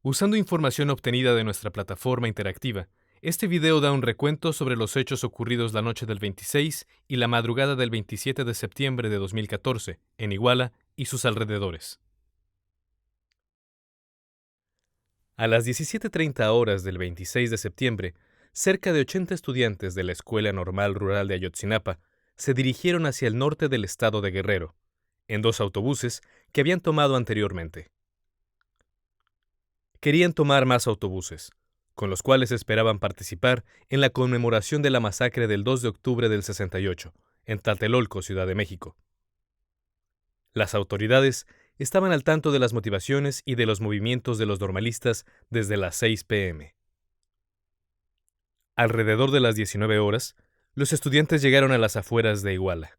Usando información obtenida de nuestra plataforma interactiva, este video da un recuento sobre los hechos ocurridos la noche del 26 y la madrugada del 27 de septiembre de 2014 en Iguala y sus alrededores. A las 17:30 horas del 26 de septiembre, cerca de 80 estudiantes de la Escuela Normal Rural de Ayotzinapa se dirigieron hacia el norte del estado de Guerrero, en dos autobuses que habían tomado anteriormente. Querían tomar más autobuses, con los cuales esperaban participar en la conmemoración de la masacre del 2 de octubre del 68, en Tlatelolco, Ciudad de México. Las autoridades estaban al tanto de las motivaciones y de los movimientos de los normalistas desde las 6 p.m. Alrededor de las 19 horas, los estudiantes llegaron a las afueras de Iguala.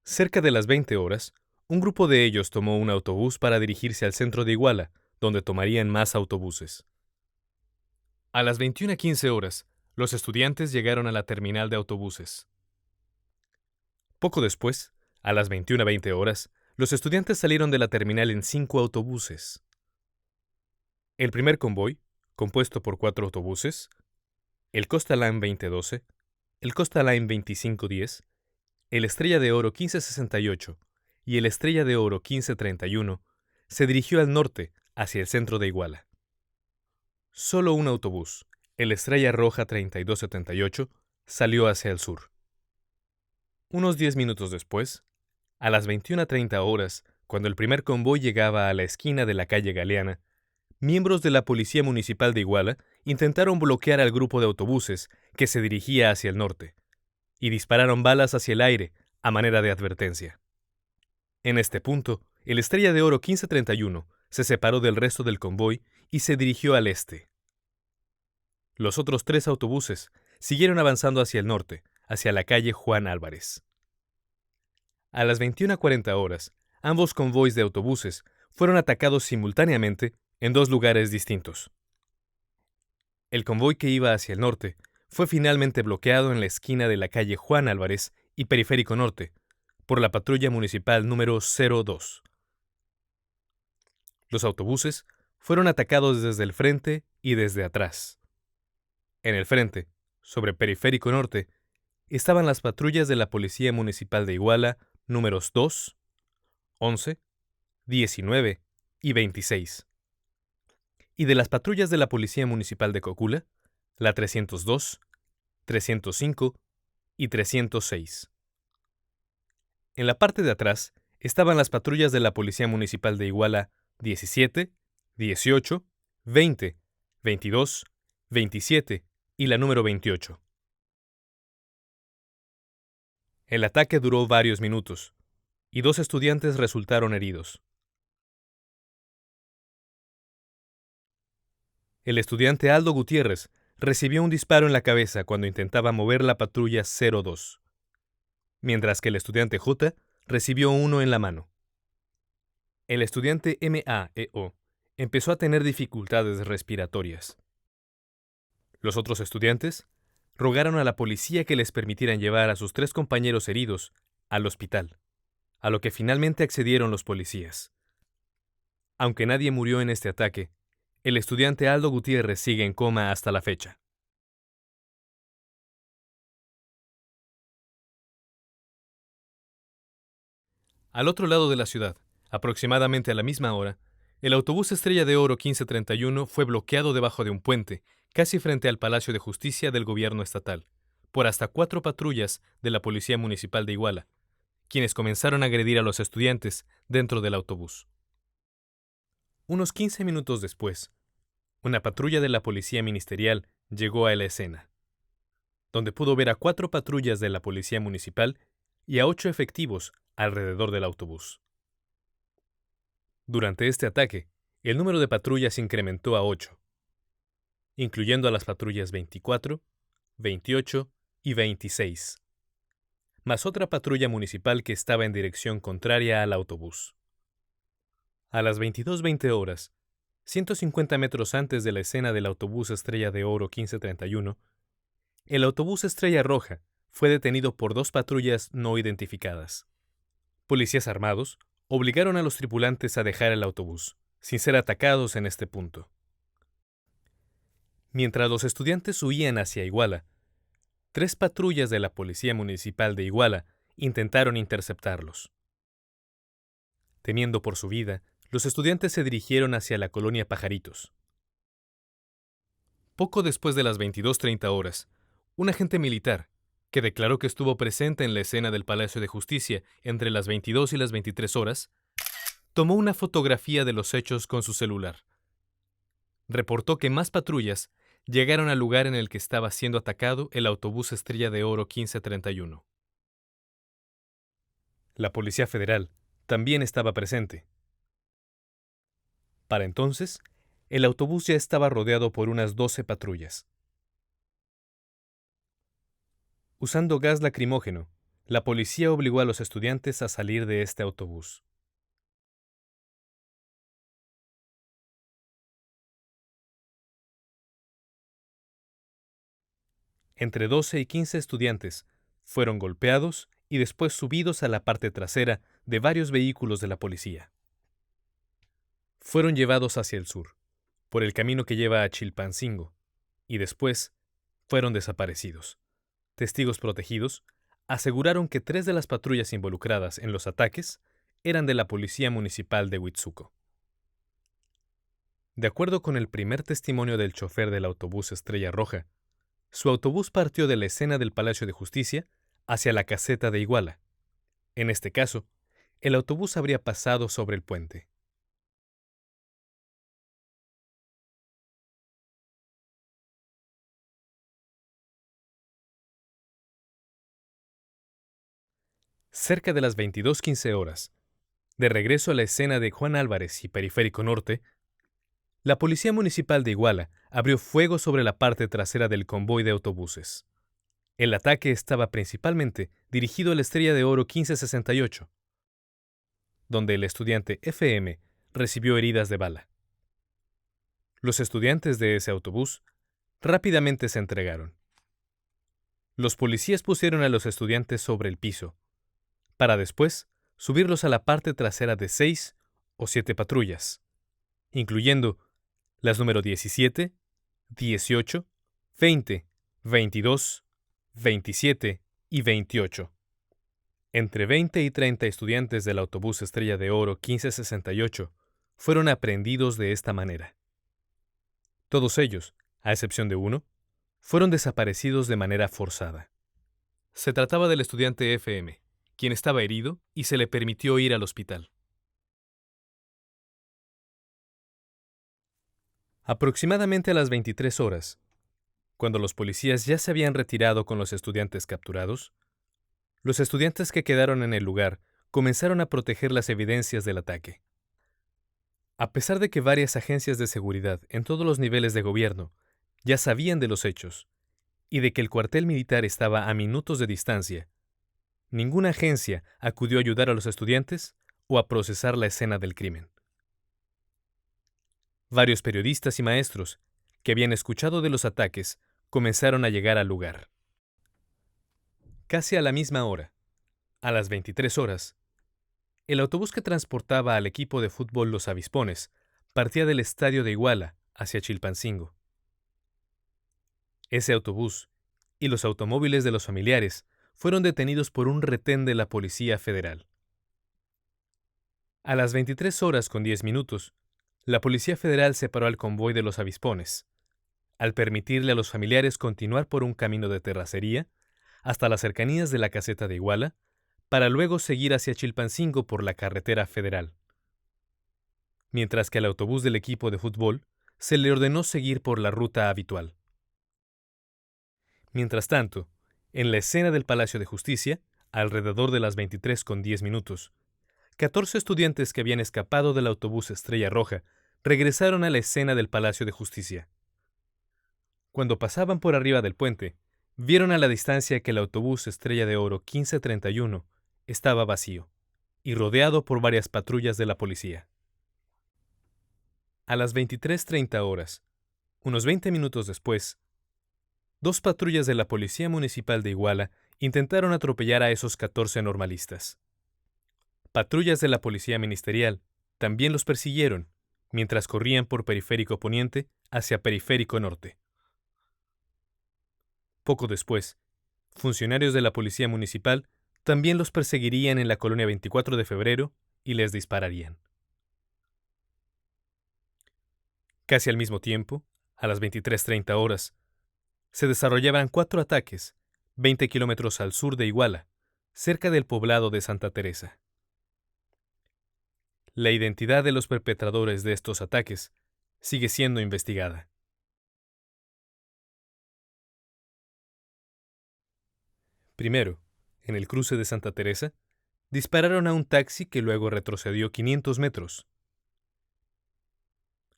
Cerca de las 20 horas, un grupo de ellos tomó un autobús para dirigirse al centro de Iguala, donde tomarían más autobuses. A las 21:15 horas, los estudiantes llegaron a la terminal de autobuses. Poco después, a las 21:20 horas, los estudiantes salieron de la terminal en 5 autobuses. El primer convoy, compuesto por 4 autobuses, el Costa Line 2012, el Costa Line 2510, el Estrella de Oro 1568 y el Estrella de Oro 1531, se dirigió al norte, hacia el centro de Iguala. Solo un autobús, el Estrella Roja 3278, salió hacia el sur. Unos 10 minutos después, a las 21:30 horas, cuando el primer convoy llegaba a la esquina de la calle Galeana, miembros de la Policía Municipal de Iguala intentaron bloquear al grupo de autobuses que se dirigía hacia el norte, y dispararon balas hacia el aire a manera de advertencia. En este punto, el Estrella de Oro 1531 se separó del resto del convoy y se dirigió al este. Los otros 3 autobuses siguieron avanzando hacia el norte, hacia la calle Juan Álvarez. A las 21:40 horas, ambos convoys de autobuses fueron atacados simultáneamente en 2 lugares distintos. El convoy que iba hacia el norte fue finalmente bloqueado en la esquina de la calle Juan Álvarez y Periférico Norte por la patrulla municipal número 02. Los autobuses fueron atacados desde el frente y desde atrás. En el frente, sobre Periférico Norte, estaban las patrullas de la Policía Municipal de Iguala números 2, 11, 19 y 26. Y de las patrullas de la Policía Municipal de Cocula, la 302, 305 y 306. En la parte de atrás estaban las patrullas de la Policía Municipal de Iguala 17, 18, 20, 22, 27 y la número 28. El ataque duró varios minutos, y 2 estudiantes resultaron heridos. El estudiante Aldo Gutiérrez recibió un disparo en la cabeza cuando intentaba mover la patrulla 02, mientras que el estudiante J recibió uno en la mano. El estudiante MAEO empezó a tener dificultades respiratorias. Los otros estudiantes rogaron a la policía que les permitieran llevar a sus 3 compañeros heridos al hospital, a lo que finalmente accedieron los policías. Aunque nadie murió en este ataque, el estudiante Aldo Gutiérrez sigue en coma hasta la fecha. Al otro lado de la ciudad, aproximadamente a la misma hora, el autobús Estrella de Oro 1531 fue bloqueado debajo de un puente, casi frente al Palacio de Justicia del gobierno estatal, por hasta 4 patrullas de la Policía Municipal de Iguala, quienes comenzaron a agredir a los estudiantes dentro del autobús. Unos 15 minutos después, una patrulla de la Policía Ministerial llegó a la escena, donde pudo ver a 4 patrullas de la Policía Municipal y a 8 efectivos alrededor del autobús. Durante este ataque, el número de patrullas incrementó a 8, incluyendo a las patrullas 24, 28 y 26, más otra patrulla municipal que estaba en dirección contraria al autobús. A las 22:20 horas, 150 metros antes de la escena del autobús Estrella de Oro 1531, el autobús Estrella Roja fue detenido por 2 patrullas no identificadas. Policías armados obligaron a los tripulantes a dejar el autobús, sin ser atacados en este punto. Mientras los estudiantes huían hacia Iguala, 3 patrullas de la Policía Municipal de Iguala intentaron interceptarlos. Temiendo por su vida, los estudiantes se dirigieron hacia la colonia Pajaritos. Poco después de las 22:30 horas, un agente militar, que declaró que estuvo presente en la escena del Palacio de Justicia entre las 22 y las 23 horas, tomó una fotografía de los hechos con su celular. Reportó que más patrullas llegaron al lugar en el que estaba siendo atacado el autobús Estrella de Oro 1531. La Policía Federal también estaba presente. Para entonces, el autobús ya estaba rodeado por unas 12 patrullas. Usando gas lacrimógeno, la policía obligó a los estudiantes a salir de este autobús. Entre 12 y 15 estudiantes fueron golpeados y después subidos a la parte trasera de varios vehículos de la policía. Fueron llevados hacia el sur, por el camino que lleva a Chilpancingo, y después fueron desaparecidos. Testigos protegidos aseguraron que 3 de las patrullas involucradas en los ataques eran de la Policía Municipal de Huitzuco. De acuerdo con el primer testimonio del chofer del autobús Estrella Roja, su autobús partió de la escena del Palacio de Justicia hacia la caseta de Iguala. En este caso, el autobús habría pasado sobre el puente. Cerca de las 22:15 horas, de regreso a la escena de Juan Álvarez y Periférico Norte, la Policía Municipal de Iguala abrió fuego sobre la parte trasera del convoy de autobuses. El ataque estaba principalmente dirigido a la Estrella de Oro 1568, donde el estudiante FM recibió heridas de bala. Los estudiantes de ese autobús rápidamente se entregaron. Los policías pusieron a los estudiantes sobre el piso, para después subirlos a la parte trasera de 6 o 7 patrullas, incluyendo las número 17, 18, 20, 22, 27 y 28. Entre 20 y 30 estudiantes del autobús Estrella de Oro 1568 fueron aprehendidos de esta manera. Todos ellos, a excepción de uno, fueron desaparecidos de manera forzada. Se trataba del estudiante FM, quien estaba herido y se le permitió ir al hospital. Aproximadamente a las 23 horas, cuando los policías ya se habían retirado con los estudiantes capturados, los estudiantes que quedaron en el lugar comenzaron a proteger las evidencias del ataque. A pesar de que varias agencias de seguridad en todos los niveles de gobierno ya sabían de los hechos y de que el cuartel militar estaba a minutos de distancia, ninguna agencia acudió a ayudar a los estudiantes o a procesar la escena del crimen. Varios periodistas y maestros que habían escuchado de los ataques comenzaron a llegar al lugar. Casi a la misma hora, a las 23 horas, el autobús que transportaba al equipo de fútbol Los Avispones partía del estadio de Iguala hacia Chilpancingo. Ese autobús y los automóviles de los familiares fueron detenidos por un retén de la Policía Federal. A las 23 horas con 10 minutos, la Policía Federal separó al convoy de Los Avispones, al permitirle a los familiares continuar por un camino de terracería hasta las cercanías de la caseta de Iguala, para luego seguir hacia Chilpancingo por la carretera federal. Mientras que al autobús del equipo de fútbol se le ordenó seguir por la ruta habitual. Mientras tanto, en la escena del Palacio de Justicia, alrededor de las 23:10 minutos, 14 estudiantes que habían escapado del autobús Estrella Roja regresaron a la escena del Palacio de Justicia. Cuando pasaban por arriba del puente, vieron a la distancia que el autobús Estrella de Oro 1531 estaba vacío y rodeado por varias patrullas de la policía. A las 23:30 horas, unos 20 minutos después, 2 patrullas de la Policía Municipal de Iguala intentaron atropellar a esos 14 normalistas. Patrullas de la Policía Ministerial también los persiguieron, mientras corrían por Periférico Poniente hacia Periférico Norte. Poco después, funcionarios de la policía municipal también los perseguirían en la colonia 24 de febrero y les dispararían. Casi al mismo tiempo, a las 23:30 horas, se desarrollaban 4 ataques, 20 kilómetros al sur de Iguala, cerca del poblado de Santa Teresa. La identidad de los perpetradores de estos ataques sigue siendo investigada. Primero, en el cruce de Santa Teresa, dispararon a un taxi que luego retrocedió 500 metros.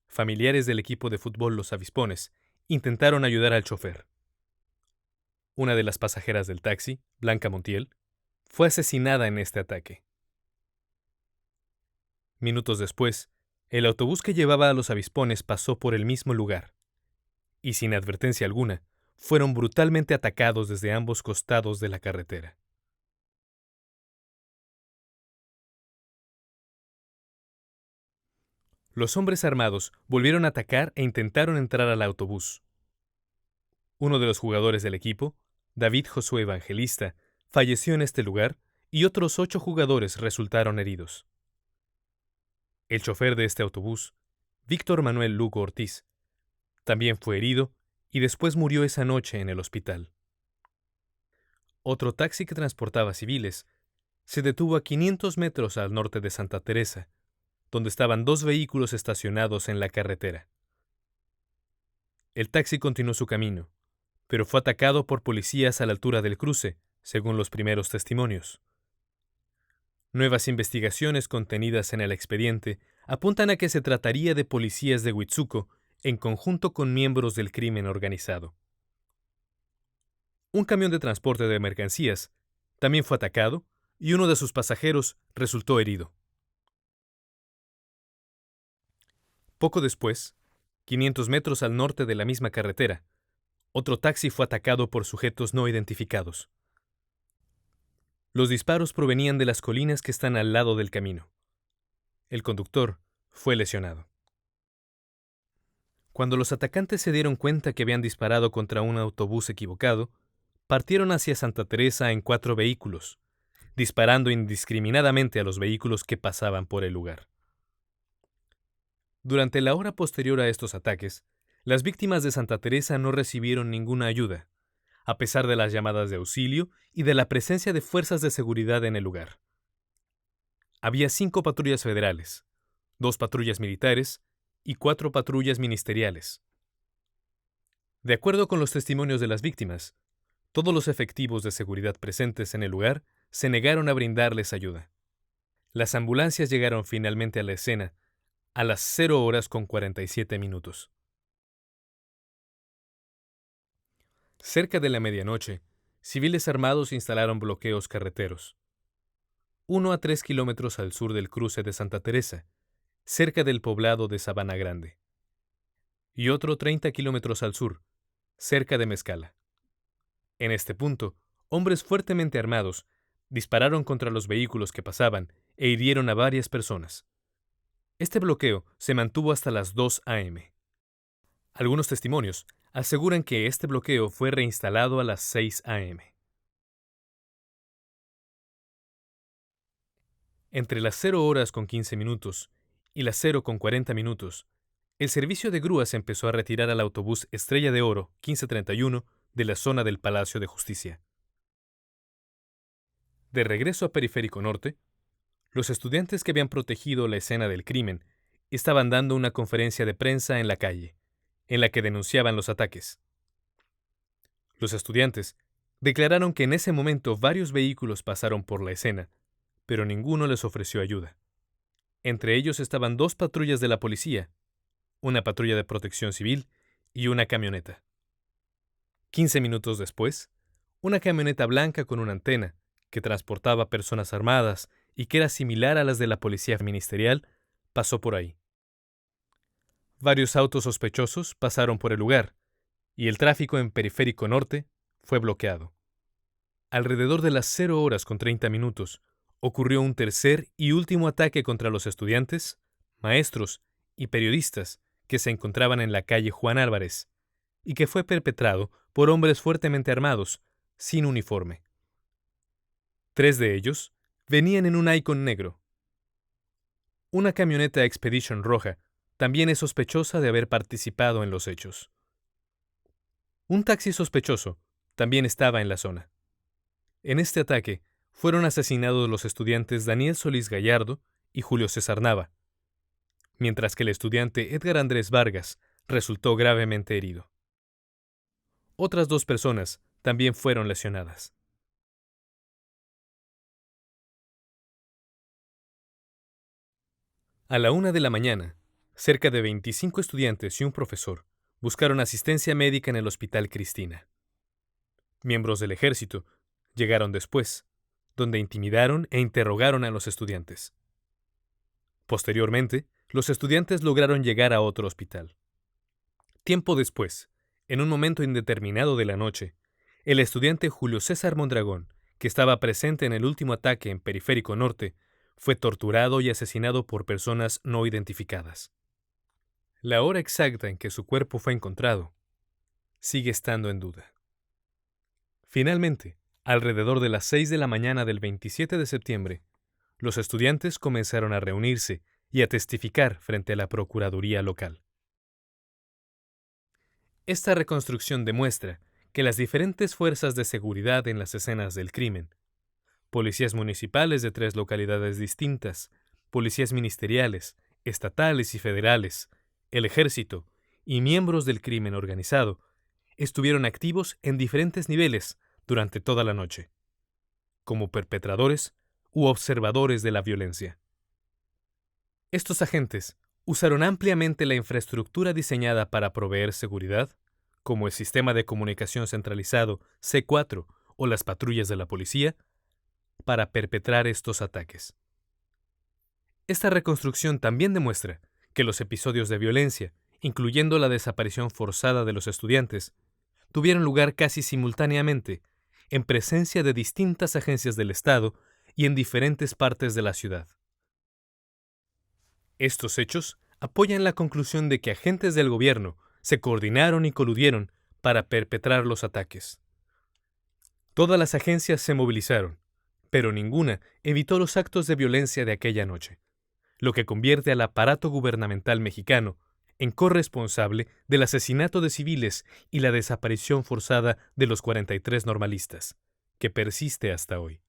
Familiares del equipo de fútbol Los Avispones intentaron ayudar al chofer. Una de las pasajeras del taxi, Blanca Montiel, fue asesinada en este ataque. Minutos después, el autobús que llevaba a Los Avispones pasó por el mismo lugar, y sin advertencia alguna, fueron brutalmente atacados desde ambos costados de la carretera. Los hombres armados volvieron a atacar e intentaron entrar al autobús. Uno de los jugadores del equipo, David Josué Evangelista, falleció en este lugar y otros 8 jugadores resultaron heridos. El chofer de este autobús, Víctor Manuel Lugo Ortiz, también fue herido y después murió esa noche en el hospital. Otro taxi que transportaba civiles se detuvo a 500 metros al norte de Santa Teresa, donde estaban 2 vehículos estacionados en la carretera. El taxi continuó su camino, pero fue atacado por policías a la altura del cruce, según los primeros testimonios. Nuevas investigaciones contenidas en el expediente apuntan a que se trataría de policías de Huitzuco en conjunto con miembros del crimen organizado. Un camión de transporte de mercancías también fue atacado y uno de sus pasajeros resultó herido. Poco después, 500 metros al norte de la misma carretera, otro taxi fue atacado por sujetos no identificados. Los disparos provenían de las colinas que están al lado del camino. El conductor fue lesionado. Cuando los atacantes se dieron cuenta que habían disparado contra un autobús equivocado, partieron hacia Santa Teresa en 4 vehículos, disparando indiscriminadamente a los vehículos que pasaban por el lugar. Durante la hora posterior a estos ataques, las víctimas de Santa Teresa no recibieron ninguna ayuda, a pesar de las llamadas de auxilio y de la presencia de fuerzas de seguridad en el lugar. Había 5 patrullas federales, 2 patrullas militares y 4 patrullas ministeriales. De acuerdo con los testimonios de las víctimas, todos los efectivos de seguridad presentes en el lugar se negaron a brindarles ayuda. Las ambulancias llegaron finalmente a la escena a las 0:47. Cerca de la medianoche, civiles armados instalaron bloqueos carreteros. 1 a 3 kilómetros al sur del cruce de Santa Teresa, cerca del poblado de Sabana Grande. Y otro 30 kilómetros al sur, cerca de Mezcala. En este punto, hombres fuertemente armados dispararon contra los vehículos que pasaban e hirieron a varias personas. Este bloqueo se mantuvo hasta las 2 a.m. Algunos testimonios aseguran que este bloqueo fue reinstalado a las 6 a.m. Entre las 0:15 y las 0:40, el servicio de grúas empezó a retirar al autobús Estrella de Oro 1531 de la zona del Palacio de Justicia. De regreso a Periférico Norte, los estudiantes que habían protegido la escena del crimen estaban dando una conferencia de prensa en la calle, en la que denunciaban los ataques. Los estudiantes declararon que en ese momento varios vehículos pasaron por la escena, pero ninguno les ofreció ayuda. Entre ellos estaban 2 patrullas de la policía, una patrulla de protección civil y una camioneta. 15 minutos después, una camioneta blanca con una antena, que transportaba personas armadas y que era similar a las de la policía ministerial, pasó por ahí. Varios autos sospechosos pasaron por el lugar, y el tráfico en Periférico Norte fue bloqueado. Alrededor de las 0:30, ocurrió un tercer y último ataque contra los estudiantes, maestros y periodistas que se encontraban en la calle Juan Álvarez, y que fue perpetrado por hombres fuertemente armados, sin uniforme. 3 de ellos venían en un Icon negro. Una camioneta Expedition roja también es sospechosa de haber participado en los hechos. Un taxi sospechoso también estaba en la zona. En este ataque fueron asesinados los estudiantes Daniel Solís Gallardo y Julio César Nava, mientras que el estudiante Edgar Andrés Vargas resultó gravemente herido. Otras 2 personas también fueron lesionadas. A la 1 de la mañana, cerca de 25 estudiantes y un profesor buscaron asistencia médica en el Hospital Cristina. Miembros del ejército llegaron después, donde intimidaron e interrogaron a los estudiantes. Posteriormente, los estudiantes lograron llegar a otro hospital. Tiempo después, en un momento indeterminado de la noche, el estudiante Julio César Mondragón, que estaba presente en el último ataque en Periférico Norte, fue torturado y asesinado por personas no identificadas. La hora exacta en que su cuerpo fue encontrado sigue estando en duda. Finalmente, alrededor de las 6 de la mañana del 27 de septiembre, los estudiantes comenzaron a reunirse y a testificar frente a la Procuraduría local. Esta reconstrucción demuestra que las diferentes fuerzas de seguridad en las escenas del crimen, policías municipales de 3 localidades distintas, policías ministeriales, estatales y federales, el ejército y miembros del crimen organizado, estuvieron activos en diferentes niveles durante toda la noche, como perpetradores u observadores de la violencia. Estos agentes usaron ampliamente la infraestructura diseñada para proveer seguridad, como el sistema de comunicación centralizado C4 o las patrullas de la policía, para perpetrar estos ataques. Esta reconstrucción también demuestra que los episodios de violencia, incluyendo la desaparición forzada de los estudiantes, tuvieron lugar casi simultáneamente, en presencia de distintas agencias del Estado y en diferentes partes de la ciudad. Estos hechos apoyan la conclusión de que agentes del gobierno se coordinaron y coludieron para perpetrar los ataques. Todas las agencias se movilizaron, pero ninguna evitó los actos de violencia de aquella noche, lo que convierte al aparato gubernamental mexicano en corresponsable del asesinato de civiles y la desaparición forzada de los 43 normalistas, que persiste hasta hoy.